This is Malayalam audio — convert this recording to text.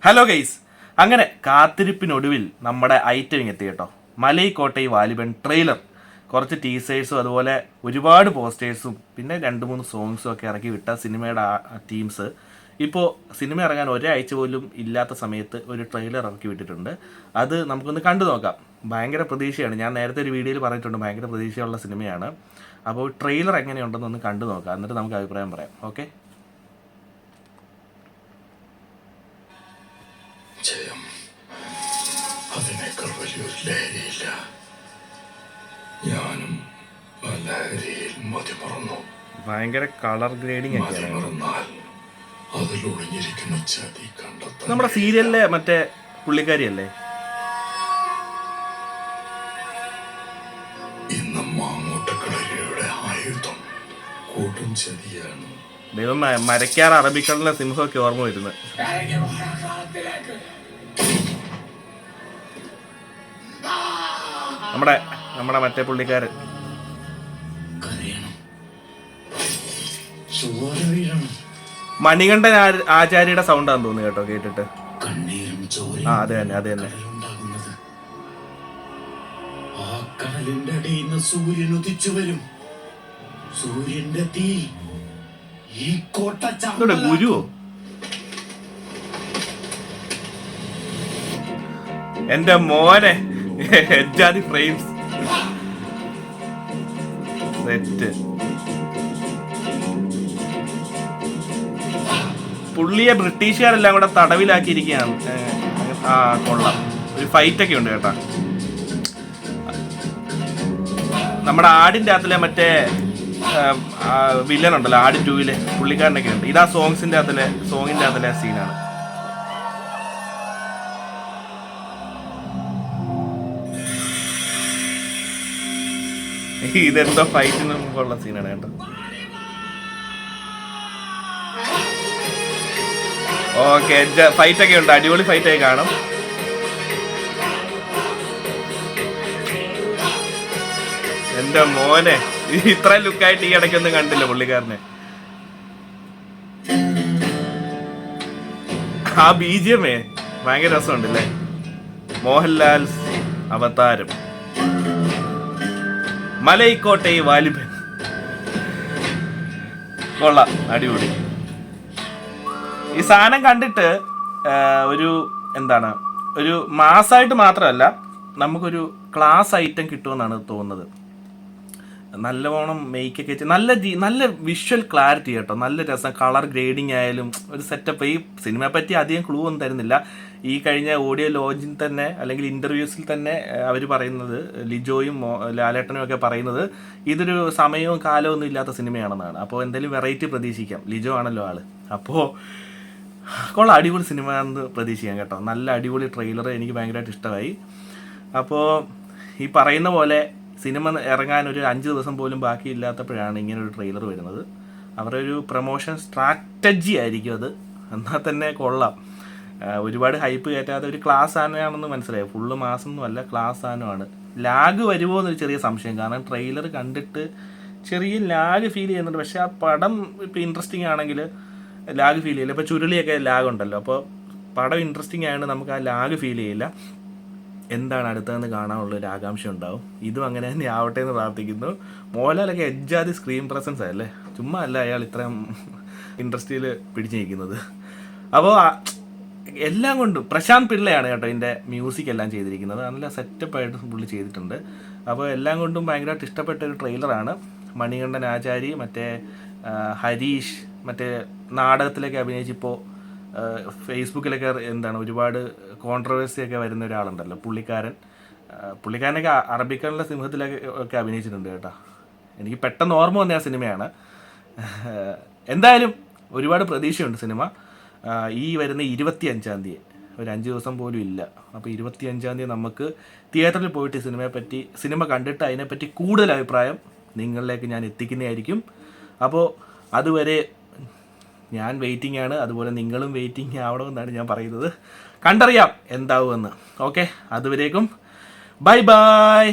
ഹലോ ഗൈസ്, അങ്ങനെ കാത്തിരിപ്പിനൊടുവിൽ നമ്മുടെ ഐറ്റം എത്തി കേട്ടോ. മലൈക്കോട്ടൈ വാലിബൻ ട്രെയിലർ, കുറച്ച് ടീസേഴ്സും അതുപോലെ ഒരുപാട് പോസ്റ്റേഴ്സും പിന്നെ 2-3 സോങ്സും ഒക്കെ ഇറക്കി വിട്ട സിനിമയുടെ ടീംസ് ഇപ്പോൾ സിനിമ ഇറങ്ങാൻ ഒരാഴ്ച പോലും ഇല്ലാത്ത സമയത്ത് ഒരു ട്രെയിലർ ഇറക്കി വിട്ടിട്ടുണ്ട്. അത് നമുക്കൊന്ന് കണ്ടു നോക്കാം. ഭയങ്കര പ്രതീക്ഷയാണ്. ഞാൻ നേരത്തെ ഒരു വീഡിയോയിൽ പറഞ്ഞിട്ടുണ്ട്, ഭയങ്കര പ്രതീക്ഷയുള്ള സിനിമയാണ്. അപ്പോൾ ട്രെയിലർ എങ്ങനെയുണ്ടെന്നൊന്ന് കണ്ടു നോക്കാം, എന്നിട്ട് നമുക്ക് അഭിപ്രായം പറയാം. ഓക്കെ. ജയം അതിനേക്കാൾ വലിയൊരു ലഹരിയില്ല. ഞാനും ആ ലഹരിയിൽ മതിമറന്നു. ഭയങ്കര കളർ ഗ്രേഡിംഗ് ഒക്കെയാണ്. മതിമറന്നാൽ അതിലൊളിഞ്ഞിരിക്കുന്ന ചതി കണ്ടെത്താൻ. നമ്മുടെ സീരിയലിലെ മറ്റേ പുള്ളിക്കാരിയല്ലേ? ഇന്ന് മാങ്ങോട്ടക്കളരിയുടെ ആയുധം കൂട്ടും ചതിയാണ്. ദൈവം, മരക്കാർ അറബിക്കടലിലെ സിംഹമൊക്കെ ഓർമ്മ വരുന്നത്. നമ്മുടെ മറ്റേ പുള്ളിക്കാരൻ മണികണ്ഠൻ ആചാര്യയുടെ സൗണ്ടാന്ന് തോന്നുന്നു കേട്ടോ, കേട്ടിട്ട്. ആ അത് തന്നെ, അത് തന്നെ. ആ കടലിന്റെ അടിയിൽ നിന്ന് സൂര്യൻ ഉദിച്ചു വരും. സൂര്യന്റെ തീ ഈ കോട്ട ഗുരുവോ? എന്റെ മോനെ, എജാതി ഫ്രെയിംസ് സെറ്റ്. പുള്ളിയെ ബ്രിട്ടീഷുകാരെല്ലാം കൂടെ തടവിലാക്കിയിരിക്കുകയാണ്. ആ കൊള്ളാം. ഒരു ഫൈറ്റ് ഒക്കെ ഉണ്ട് കേട്ടാ. നമ്മുടെ ആടിന്റെ അകത്തിലെ മറ്റേ വില്ലൻ ഉണ്ടല്ലോ, ആട് 2 പുള്ളിക്കാരനൊക്കെ ഉണ്ട്. ഇതാ സോങ്ങിന്റെ അകത്തിലെ സീനാണ്. ഇതെന്തോ ഫൈറ്റിന് മുമ്പുള്ള സീനാണ് കേട്ടോ. ഓക്കെ, ഫൈറ്റ് ഒക്കെ ഉണ്ട്, അടിപൊളി ഫൈറ്റ് ആയി കാണും. എന്റെ മോനെ, ഇത്ര ലുക്കായിട്ട് ഈ ഇടയ്ക്കൊന്നും കണ്ടില്ല പുള്ളിക്കാരനെ. ആ BGM ഭയങ്കര രസമുണ്ടല്ലേ. മോഹൻലാൽ അവതാരം, മലൈക്കോട്ടൈ വാലിബൻ. കൊള്ളാം, അടിപൊളി. ഈ സാധനം കണ്ടിട്ട് ഒരു മാസമായിട്ട് മാത്രമല്ല, നമുക്കൊരു ക്ലാസ് ഐറ്റം കിട്ടുമെന്നാണ് തോന്നുന്നത്. നല്ലവണ്ണം മേക്കൊക്കെ വെച്ച് നല്ല വിഷ്വൽ ക്ലാരിറ്റി കേട്ടോ, നല്ല രസം. കളർ ഗ്രേഡിങ് ആയാലും ഒരു സെറ്റപ്പ്. ഈ സിനിമയെ പറ്റി അധികം ക്ലൂ ഒന്നും തരുന്നില്ല. ഈ കഴിഞ്ഞ ഓഡിയോ ലോഞ്ചിൽ തന്നെ അല്ലെങ്കിൽ ഇൻ്റർവ്യൂസിൽ തന്നെ അവർ പറയുന്നത്, ലിജോയും ലാലേട്ടനും ഒക്കെ പറയുന്നത്, ഇതൊരു സമയവും കാലവും ഒന്നും ഇല്ലാത്ത സിനിമയാണെന്നാണ്. അപ്പോൾ എന്തെങ്കിലും വെറൈറ്റി പ്രതീക്ഷിക്കാം. ലിജോ ആണല്ലോ ആള്. അപ്പോൾ കൊള്ളാം, അടിപൊളി സിനിമ എന്ന് പ്രതീക്ഷിക്കാം കേട്ടോ. നല്ല അടിപൊളി ട്രെയിലർ, എനിക്ക് ഭയങ്കരമായിട്ട് ഇഷ്ടമായി. അപ്പോൾ ഈ പറയുന്ന പോലെ സിനിമ ഇറങ്ങാൻ ഒരു 5 ദിവസം പോലും ബാക്കിയില്ലാത്തപ്പോഴാണ് ഇങ്ങനെ ഒരു ട്രെയിലർ വരുന്നത്. അവരുടെ ഒരു പ്രൊമോഷൻ സ്ട്രാറ്റജി ആയിരിക്കും അത്. എന്നാൽ തന്നെ കൊള്ളാം. ഒരുപാട് ഹൈപ്പ് കയറ്റാതെ ഒരു ക്ലാസ് സാധനമാണെന്ന് മനസ്സിലായി. ഫുള്ള് മാസമൊന്നും അല്ല, ക്ലാസ് സാധനമാണ്. ലാഗ് വരുമോ എന്നൊരു ചെറിയ സംശയം. കാരണം ട്രെയിലർ കണ്ടിട്ട് ചെറിയ ലാഗ് ഫീൽ ചെയ്യുന്നുണ്ട്. പക്ഷേ ആ പടം ഇപ്പോൾ ഇൻട്രസ്റ്റിംഗ് ആണെങ്കിൽ ലാഗ് ഫീൽ ചെയ്യില്ല. ഇപ്പോൾ ചുരുളിയൊക്കെ ലാഗ് ഉണ്ടല്ലോ. അപ്പോൾ പടം ഇൻട്രസ്റ്റിംഗ് ആയതുകൊണ്ട് നമുക്ക് ആ ലാഗ് ഫീൽ ചെയ്യില്ല. എന്താണ് അടുത്തതെന്ന് കാണാനുള്ളൊരു ആകാംക്ഷ ഉണ്ടാവും. ഇതും അങ്ങനെ തന്നെ ആവട്ടെ എന്ന് പ്രാർത്ഥിക്കുന്നു. മോഹൻലാലൊക്കെ എജ്ജാതി സ്ക്രീൻ പ്രസൻസ് ആയല്ലേ, ചുമ്മാ അല്ല അയാൾ ഇത്രയും ഇൻഡസ്ട്രിയിൽ പിടിച്ചു നിൽക്കുന്നത്. അപ്പോൾ എല്ലാം കൊണ്ടും പ്രശാന്ത് പിള്ളയാണ് കേട്ടോ ഇതിൻ്റെ മ്യൂസിക് എല്ലാം ചെയ്തിരിക്കുന്നത്. നല്ല സെറ്റപ്പായിട്ട് പുള്ളി ചെയ്തിട്ടുണ്ട്. അപ്പോൾ എല്ലാം കൊണ്ടും ഭയങ്കരമായിട്ട് ഇഷ്ടപ്പെട്ട ഒരു ട്രെയിലറാണ്. മണികണ്ഠൻ ആചാരി, മറ്റേ ഹരീഷ്, മറ്റേ നാടകത്തിലൊക്കെ അഭിനയിച്ചിപ്പോൾ ഫേസ്ബുക്കിലൊക്കെ ഒരുപാട് കോൺട്രവേഴ്സി ഒക്കെ വരുന്ന ഒരാളുണ്ടല്ലോ, പുള്ളിക്കാരനൊക്കെ അറബിക്കടലിലെ സിംഹത്തിലൊക്കെ ഒക്കെ അഭിനയിച്ചിട്ടുണ്ട് കേട്ടോ. എനിക്ക് പെട്ടെന്ന് ഓർമ്മ വന്ന ആ സിനിമയാണ്. എന്തായാലും ഒരുപാട് പ്രതീക്ഷയുണ്ട് സിനിമ. ഈ വരുന്ന 25-ാം തീയതി, ഒരു 5 ദിവസം പോലും ഇല്ല. അപ്പോൾ 25-ാം തീയതി നമുക്ക് തിയേറ്ററിൽ പോയിട്ട് സിനിമ കണ്ടിട്ട് അതിനെപ്പറ്റി കൂടുതൽ അഭിപ്രായം നിങ്ങളിലേക്ക് ഞാൻ എത്തിക്കുന്നതായിരിക്കും. അപ്പോൾ അതുവരെ ഞാൻ വെയിറ്റിംഗ് ആണ്, അതുപോലെ നിങ്ങളും വെയിറ്റിംഗ് ആവണമെന്നാണ് ഞാൻ പറയുന്നത്. കണ്ടറിയാം എന്താവുമെന്ന്. ഓക്കെ, അതുവരേക്കും ബൈ ബൈ.